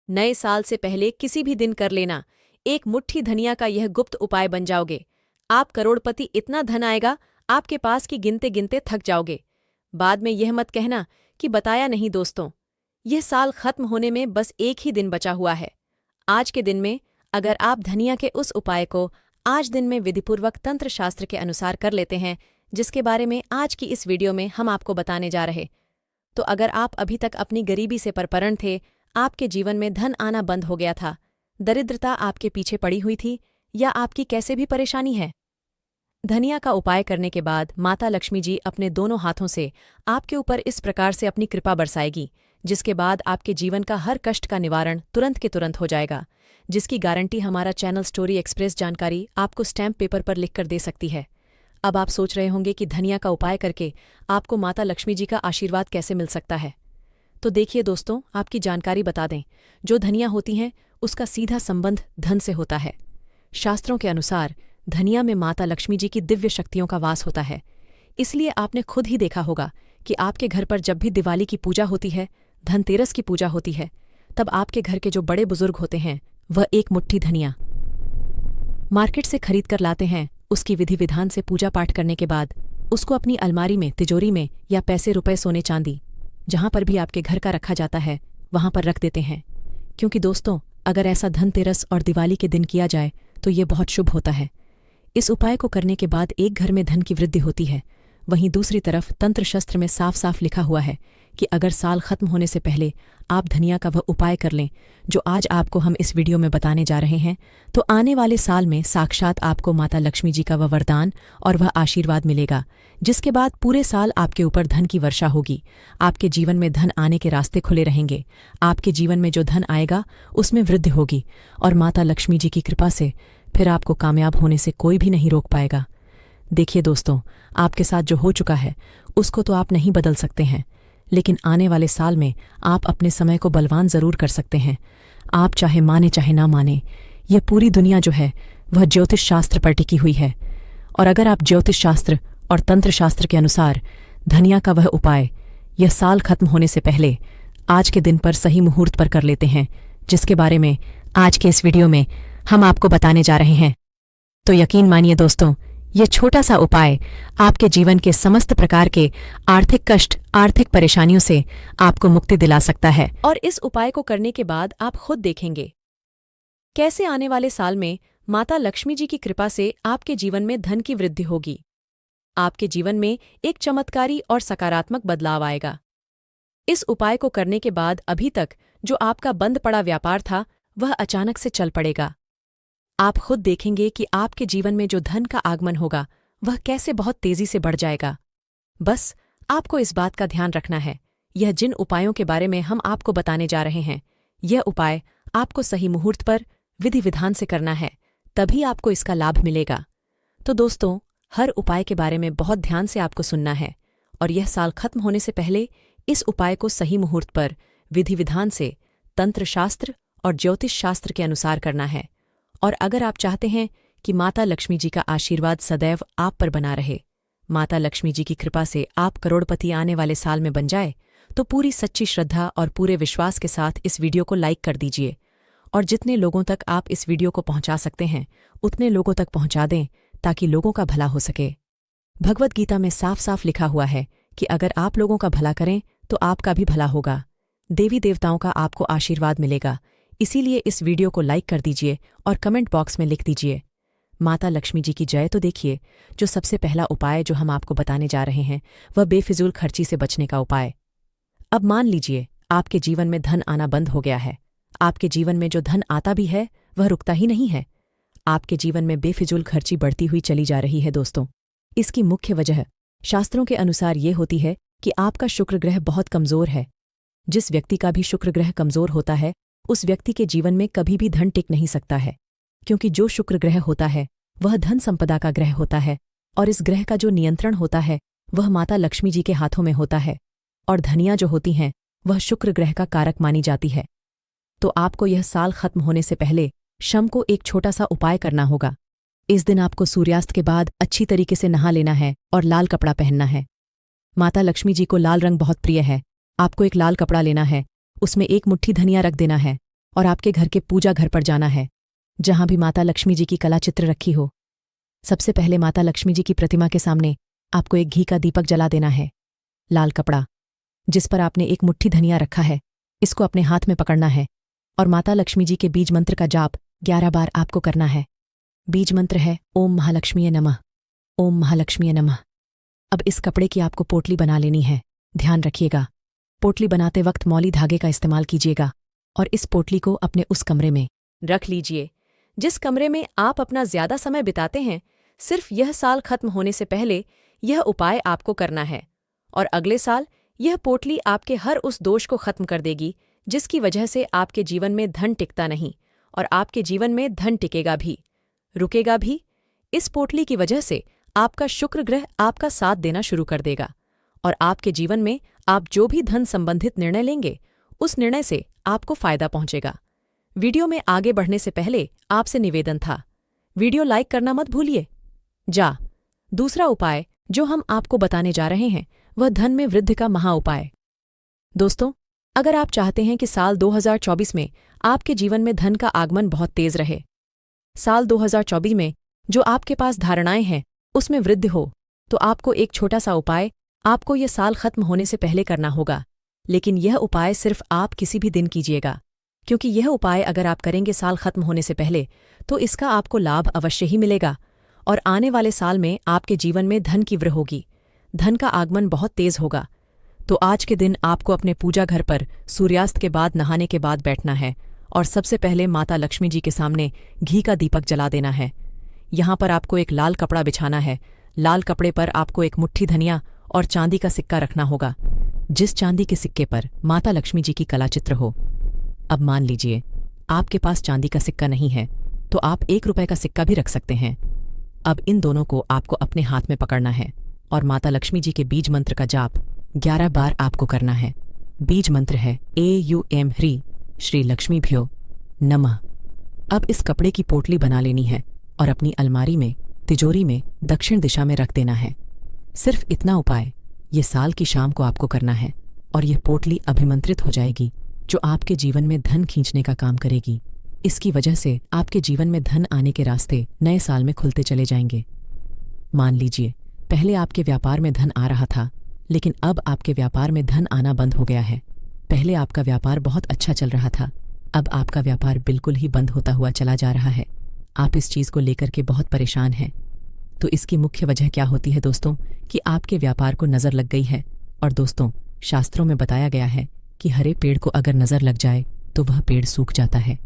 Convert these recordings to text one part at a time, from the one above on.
नए साल से पहले किसी भी दिन कर लेना। एक मुट्ठी धनिया का यह गुप्त उपाय बन जाओगे। आप करोड़पति, इतना धन आएगा आपके पास कि गिनते गिनते थक जाओगे। बाद में यह मत कहना कि बताया नहीं। दोस्तों, यह साल खत्म होने में बस एक ही दिन बचा हुआ है। आज के दिन में अगर आप धनिया के उस उपाय को आज दिन में विधिपूर्वक तंत्र शास्त्र के अनुसार कर लेते हैं, जिसके बारे में आज की इस वीडियो में हम आपको बताने जा रहे, तो अगर आप अभी तक अपनी गरीबी से परपरण थे, आपके जीवन में धन आना बंद हो गया था, दरिद्रता आपके पीछे पड़ी हुई थी, या आपकी कैसे भी परेशानी है, धनिया का उपाय करने के बाद माता लक्ष्मी जी अपने दोनों हाथों से आपके ऊपर इस प्रकार से अपनी कृपा बरसाएगी, जिसके बाद आपके जीवन का हर कष्ट का निवारण तुरंत के तुरंत हो जाएगा, जिसकी गारंटी हमारा चैनल स्टोरी एक्सप्रेस जानकारी आपको स्टैम्प पेपर पर लिखकर दे सकती है। अब आप सोच रहे होंगे कि धनिया का उपाय करके आपको माता लक्ष्मी जी का आशीर्वाद कैसे मिल सकता है। तो देखिए दोस्तों, आपकी जानकारी बता दें, जो धनिया होती हैं उसका सीधा संबंध धन से होता है। शास्त्रों के अनुसार धनिया में माता लक्ष्मी जी की दिव्य शक्तियों का वास होता है। इसलिए आपने खुद ही देखा होगा कि आपके घर पर जब भी दिवाली की पूजा होती है, धनतेरस की पूजा होती है, तब आपके घर के जो बड़े बुजुर्ग होते हैं वह एक मुट्ठी धनिया मार्केट से खरीद कर लाते हैं। उसकी विधि विधान से पूजा पाठ करने के बाद उसको अपनी अलमारी में, तिजोरी में या पैसे रुपए सोने चांदी जहां पर भी आपके घर का रखा जाता है वहां पर रख देते हैं। क्योंकि दोस्तों, अगर ऐसा धनतेरस और दिवाली के दिन किया जाए तो ये बहुत शुभ होता है। इस उपाय को करने के बाद एक घर में धन की वृद्धि होती है। वहीं दूसरी तरफ तंत्र शस्त्र में साफ साफ लिखा हुआ है कि अगर साल खत्म होने से पहले आप धनिया का वह उपाय कर लें जो आज आपको हम इस वीडियो में बताने जा रहे हैं, तो आने वाले साल में साक्षात आपको माता लक्ष्मी जी का वह वरदान और वह आशीर्वाद मिलेगा, जिसके बाद पूरे साल आपके ऊपर धन की वर्षा होगी। आपके जीवन में धन आने के रास्ते खुले रहेंगे। आपके जीवन में जो धन आएगा उसमें वृद्धि होगी और माता लक्ष्मी जी की कृपा से फिर आपको कामयाब होने से कोई भी नहीं रोक पाएगा। देखिए दोस्तों, आपके साथ जो हो चुका है उसको तो आप नहीं बदल सकते हैं, लेकिन आने वाले साल में आप अपने समय को बलवान जरूर कर सकते हैं। आप चाहे माने चाहे ना माने, यह पूरी दुनिया जो है वह ज्योतिष शास्त्र पर टिकी हुई है। और अगर आप ज्योतिष शास्त्र और तंत्र शास्त्र के अनुसार धनिया का वह उपाय यह साल खत्म होने से पहले आज के दिन पर सही मुहूर्त पर कर लेते हैं, जिसके बारे में आज के इस वीडियो में हम आपको बताने जा रहे हैं, तो यकीन मानिए दोस्तों, यह छोटा सा उपाय आपके जीवन के समस्त प्रकार के आर्थिक कष्ट, आर्थिक परेशानियों से आपको मुक्ति दिला सकता है। और इस उपाय को करने के बाद आप खुद देखेंगे कैसे आने वाले साल में माता लक्ष्मी जी की कृपा से आपके जीवन में धन की वृद्धि होगी। आपके जीवन में एक चमत्कारी और सकारात्मक बदलाव आएगा। इस उपाय को करने के बाद अभी तक जो आपका बंद पड़ा व्यापार था वह अचानक से चल पड़ेगा। आप खुद देखेंगे कि आपके जीवन में जो धन का आगमन होगा वह कैसे बहुत तेजी से बढ़ जाएगा। बस आपको इस बात का ध्यान रखना है, यह जिन उपायों के बारे में हम आपको बताने जा रहे हैं, यह उपाय आपको सही मुहूर्त पर विधि विधान से करना है, तभी आपको इसका लाभ मिलेगा। तो दोस्तों, हर उपाय के बारे में बहुत ध्यान से आपको सुनना है और यह साल खत्म होने से पहले इस उपाय को सही मुहूर्त पर विधि विधान से तंत्र शास्त्र और ज्योतिष शास्त्र के अनुसार करना है। और अगर आप चाहते हैं कि माता लक्ष्मी जी का आशीर्वाद सदैव आप पर बना रहे, माता लक्ष्मी जी की कृपा से आप करोड़पति आने वाले साल में बन जाए, तो पूरी सच्ची श्रद्धा और पूरे विश्वास के साथ इस वीडियो को लाइक कर दीजिए और जितने लोगों तक आप इस वीडियो को पहुंचा सकते हैं उतने लोगों तक पहुंचा दें, ताकि लोगों का भला हो सके। भगवद गीता में साफ साफ लिखा हुआ है कि अगर आप लोगों का भला करें तो आपका भी भला होगा, देवी देवताओं का आपको आशीर्वाद मिलेगा। इसीलिए इस वीडियो को लाइक कर दीजिए और कमेंट बॉक्स में लिख दीजिए माता लक्ष्मी जी की जय। तो देखिए, जो सबसे पहला उपाय जो हम आपको बताने जा रहे हैं वह बेफिजूल खर्ची से बचने का उपाय। अब मान लीजिए आपके जीवन में धन आना बंद हो गया है। आपके जीवन में जो धन आता भी है वह रुकता ही नहीं है। आपके जीवन में बेफिजूल खर्ची बढ़ती हुई चली जा रही है। दोस्तों, इसकी मुख्य वजह शास्त्रों के अनुसार ये होती है कि आपका शुक्र ग्रह बहुत कमजोर है। जिस व्यक्ति का भी शुक्र ग्रह कमजोर होता है उस व्यक्ति के जीवन में कभी भी धन टिक नहीं सकता है, क्योंकि जो शुक्र ग्रह होता है वह धन संपदा का ग्रह होता है और इस ग्रह का जो नियंत्रण होता है वह माता लक्ष्मी जी के हाथों में होता है। और धनिया जो होती हैं वह शुक्र ग्रह का कारक मानी जाती है। तो आपको यह साल खत्म होने से पहले शाम को एक छोटा सा उपाय करना होगा। इस दिन आपको सूर्यास्त के बाद अच्छी तरीके से नहा लेना है और लाल कपड़ा पहनना है। माता लक्ष्मी जी को लाल रंग बहुत प्रिय है। आपको एक लाल कपड़ा लेना है, उसमें एक मुट्ठी धनिया रख देना है और आपके घर के पूजा घर पर जाना है, जहां भी माता लक्ष्मी जी की कला चित्र रखी हो। सबसे पहले माता लक्ष्मी जी की प्रतिमा के सामने आपको एक घी का दीपक जला देना है। लाल कपड़ा जिस पर आपने एक मुट्ठी धनिया रखा है, इसको अपने हाथ में पकड़ना है और माता लक्ष्मी जी के बीज मंत्र का जाप 11 बार आपको करना है। बीज मंत्र है ओम महालक्ष्मीये नमः, ओम महालक्ष्मीये नमः। अब इस कपड़े की आपको पोटली बना लेनी है। ध्यान रखिएगा, पोटली बनाते वक्त मौली धागे का इस्तेमाल कीजिएगा और इस पोटली को अपने उस कमरे में रख लीजिए जिस कमरे में आप अपना ज्यादा समय बिताते हैं। सिर्फ यह साल खत्म होने से पहले यह उपाय आपको करना है और अगले साल यह पोटली आपके हर उस दोष को खत्म कर देगी जिसकी वजह से आपके जीवन में धन टिकता नहीं और आपके जीवन में धन टिकेगा भी, रुकेगा भी। इस पोटली की वजह से आपका शुक्र ग्रह आपका साथ देना शुरू कर देगा और आपके जीवन में आप जो भी धन संबंधित निर्णय लेंगे उस निर्णय से आपको फायदा पहुंचेगा। वीडियो में आगे बढ़ने से पहले आपसे निवेदन था, वीडियो लाइक करना मत भूलिए। दूसरा उपाय जो हम आपको बताने जा रहे हैं वह धन में वृद्धि का महा उपाय। दोस्तों, अगर आप चाहते हैं कि साल 2024 में आपके जीवन में धन का आगमन बहुत तेज रहे, साल 2024 में जो आपके पास धारणाएं हैं उसमें वृद्धि हो, तो आपको एक छोटा सा उपाय आपको यह साल खत्म होने से पहले करना होगा। लेकिन यह उपाय सिर्फ आप किसी भी दिन कीजिएगा, क्योंकि यह उपाय अगर आप करेंगे साल खत्म होने से पहले तो इसका आपको लाभ अवश्य ही मिलेगा और आने वाले साल में आपके जीवन में धन की वृद्धि होगी, धन का आगमन बहुत तेज होगा। तो आज के दिन आपको अपने पूजा घर पर सूर्यास्त के बाद नहाने के बाद बैठना है और सबसे पहले माता लक्ष्मी जी के सामने घी का दीपक जला देना है। यहाँ पर आपको एक लाल कपड़ा बिछाना है। लाल कपड़े पर आपको एक मुट्ठी धनिया और चांदी का सिक्का रखना होगा, जिस चांदी के सिक्के पर माता लक्ष्मी जी की कला चित्र हो। अब मान लीजिए आपके पास चांदी का सिक्का नहीं है तो आप 1 रुपए का सिक्का भी रख सकते हैं। अब इन दोनों को आपको अपने हाथ में पकड़ना है और माता लक्ष्मी जी के बीज मंत्र का जाप 11 बार आपको करना है। बीज मंत्र है AUM ह्री श्री लक्ष्मीभ्यो नमः। अब इस कपड़े की पोटली बना लेनी है और अपनी अलमारी में तिजोरी में दक्षिण दिशा में रख देना है। सिर्फ इतना उपाय ये साल की शाम को आपको करना है और यह पोटली अभिमंत्रित हो जाएगी, जो आपके जीवन में धन खींचने का काम करेगी। इसकी वजह से आपके जीवन में धन आने के रास्ते नए साल में खुलते चले जाएंगे। मान लीजिए पहले आपके व्यापार में धन आ रहा था, लेकिन अब आपके व्यापार में धन आना बंद हो गया है। पहले आपका व्यापार बहुत अच्छा चल रहा था, अब आपका व्यापार बिल्कुल ही बंद होता हुआ चला जा रहा है। आप इस चीज़ को लेकर के बहुत परेशान हैं। तो इसकी मुख्य वजह क्या होती है दोस्तों, कि आपके व्यापार को नज़र लग गई है। और दोस्तों, शास्त्रों में बताया गया है कि हरे पेड़ को अगर नज़र लग जाए तो वह पेड़ सूख जाता है।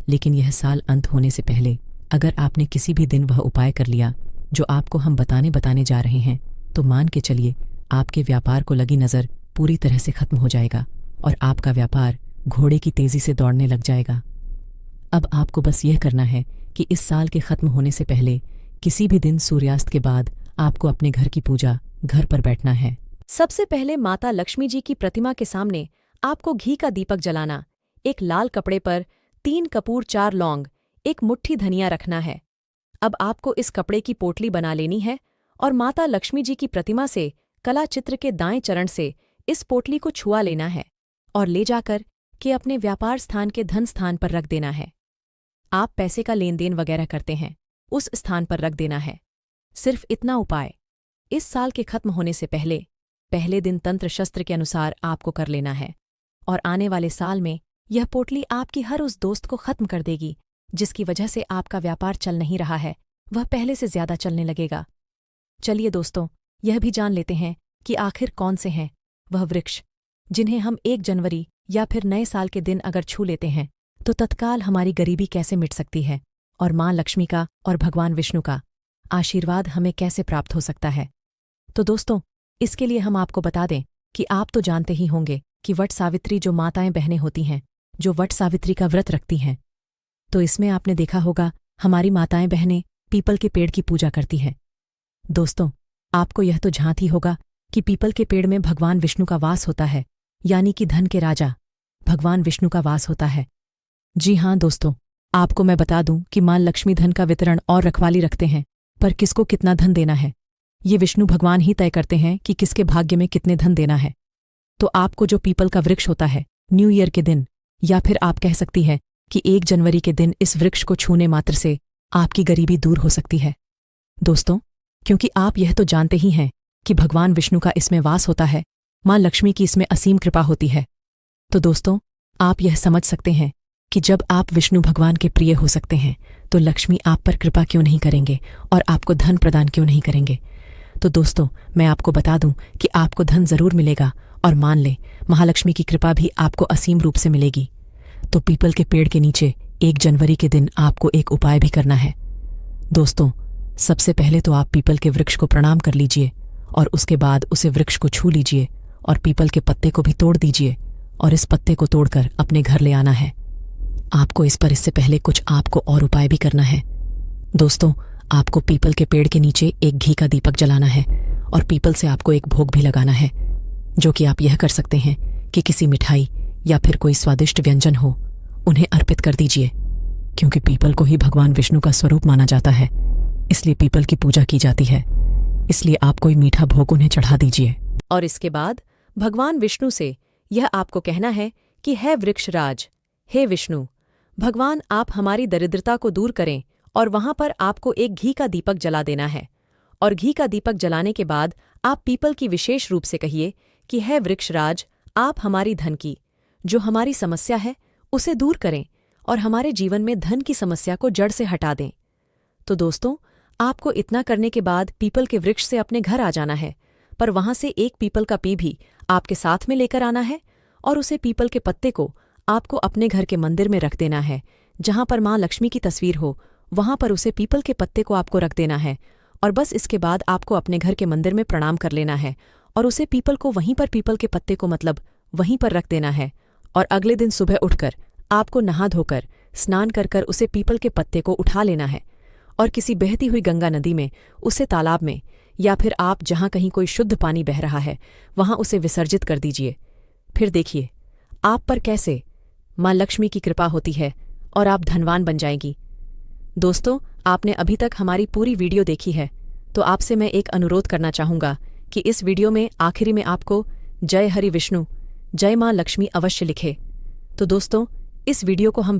लेकिन यह साल अंत होने से पहले अगर आपने किसी भी दिन वह उपाय कर लिया जो आपको हम बताने जा रहे हैं, तो मान के चलिए आपके व्यापार को लगी नज़र पूरी तरह से खत्म हो जाएगा और आपका व्यापार घोड़े की तेज़ी से दौड़ने लग जाएगा। अब आपको बस यह करना है कि इस साल के खत्म होने से पहले किसी भी दिन सूर्यास्त के बाद आपको अपने घर की पूजा घर पर बैठना है। सबसे पहले माता लक्ष्मी जी की प्रतिमा के सामने आपको घी का दीपक जलाना, एक लाल कपड़े पर 3 कपूर 4 लौंग, एक मुट्ठी धनिया रखना है। अब आपको इस कपड़े की पोटली बना लेनी है और माता लक्ष्मी जी की प्रतिमा से कला चित्र के दाएं चरण से इस पोटली को छुआ लेना है और ले जाकर के अपने व्यापार स्थान के धन स्थान पर रख देना है। आप पैसे का लेन देन वगैरह करते हैं, उस स्थान पर रख देना है। सिर्फ इतना उपाय इस साल के खत्म होने से पहले दिन तंत्र शस्त्र के अनुसार आपको कर लेना है और आने वाले साल में यह पोटली आपकी हर उस दोस्त को खत्म कर देगी जिसकी वजह से आपका व्यापार चल नहीं रहा है, वह पहले से ज्यादा चलने लगेगा। चलिए दोस्तों, यह भी जान लेते हैं कि आखिर कौन से हैं वह वृक्ष जिन्हें हम 1 जनवरी या फिर नए साल के दिन अगर छू लेते हैं तो तत्काल हमारी गरीबी कैसे मिट सकती है और माँ लक्ष्मी का और भगवान विष्णु का आशीर्वाद हमें कैसे प्राप्त हो सकता है। तो दोस्तों, इसके लिए हम आपको बता दें कि आप तो जानते ही होंगे कि वट सावित्री जो माताएं बहनें होती हैं, जो वट सावित्री का व्रत रखती हैं, तो इसमें आपने देखा होगा हमारी माताएं बहनें पीपल के पेड़ की पूजा करती हैं। दोस्तों, आपको यह तो झांत ही होगा कि पीपल के पेड़ में भगवान विष्णु का वास होता है, यानी कि धन के राजा भगवान विष्णु का वास होता है। जी हाँ दोस्तों, आपको मैं बता दूं कि मां लक्ष्मी धन का वितरण और रखवाली रखते हैं, पर किसको कितना धन देना है ये विष्णु भगवान ही तय करते हैं कि किसके भाग्य में कितने धन देना है। तो आपको जो पीपल का वृक्ष होता है, न्यू ईयर के दिन या फिर आप कह सकती है कि 1 जनवरी के दिन इस वृक्ष को छूने मात्र से आपकी गरीबी दूर हो सकती है। दोस्तों, क्योंकि आप यह तो जानते ही हैं कि भगवान विष्णु का इसमें वास होता है, मां लक्ष्मी की इसमें असीम कृपा होती है। तो दोस्तों, आप यह समझ सकते हैं कि जब आप विष्णु भगवान के प्रिय हो सकते हैं तो लक्ष्मी आप पर कृपा क्यों नहीं करेंगे और आपको धन प्रदान क्यों नहीं करेंगे। तो दोस्तों, मैं आपको बता दूं कि आपको धन जरूर मिलेगा और मान लें महालक्ष्मी की कृपा भी आपको असीम रूप से मिलेगी। तो पीपल के पेड़ के नीचे 1 जनवरी के दिन आपको एक उपाय भी करना है। दोस्तों, सबसे पहले तो आप पीपल के वृक्ष को प्रणाम कर लीजिए और उसके बाद उसे वृक्ष को छू लीजिए और पीपल के पत्ते को भी तोड़ दीजिए और इस पत्ते को तोड़कर अपने घर ले आना है। आपको इससे पहले कुछ आपको और उपाय भी करना है। दोस्तों, आपको पीपल के पेड़ के नीचे एक घी का दीपक जलाना है और पीपल से आपको एक भोग भी लगाना है, जो कि आप यह कर सकते हैं कि किसी मिठाई या फिर कोई स्वादिष्ट व्यंजन हो उन्हें अर्पित कर दीजिए। क्योंकि पीपल को ही भगवान विष्णु का स्वरूप माना जाता है, इसलिए पीपल की पूजा की जाती है। इसलिए आप कोई मीठा भोग उन्हें चढ़ा दीजिए। और इसके बाद भगवान विष्णु से यह आपको कहना है कि हे वृक्षराज, हे विष्णु भगवान, आप हमारी दरिद्रता को दूर करें और वहां पर आपको एक घी का दीपक जला देना है। और घी का दीपक जलाने के बाद आप पीपल की विशेष रूप से कहिए कि हे वृक्षराज, आप हमारी धन की जो हमारी समस्या है उसे दूर करें और हमारे जीवन में धन की समस्या को जड़ से हटा दें। तो दोस्तों, आपको इतना करने के बाद पीपल के वृक्ष से अपने घर आ जाना है, पर वहां से एक पीपल का पी भी आपके साथ में लेकर आना है और उसे पीपल के पत्ते को आपको अपने घर के मंदिर में रख देना है। जहां पर मां लक्ष्मी की तस्वीर हो वहां पर उसे पीपल के पत्ते को आपको रख देना है और बस इसके बाद आपको अपने घर के मंदिर में प्रणाम कर लेना है और उसे पीपल को वहीं पर पीपल के पत्ते को मतलब वहीं पर रख देना है। और अगले दिन सुबह उठकर आपको नहा धोकर स्नान कर कर उसे पीपल के पत्ते को उठा लेना है और किसी बहती हुई गंगा नदी में, उसे तालाब में या फिर आप जहां कहीं कोई शुद्ध पानी बह रहा है वहां उसे विसर्जित कर दीजिए। फिर देखिए आप पर कैसे मां लक्ष्मी की कृपा होती है और आप धनवान बन जाएंगी। दोस्तों, आपने अभी तक हमारी पूरी वीडियो देखी है, तो आपसे मैं एक अनुरोध करना चाहूंगा कि इस वीडियो में आखिरी में आपको जय हरि विष्णु, जय मां लक्ष्मी अवश्य लिखे। तो दोस्तों, इस वीडियो को हम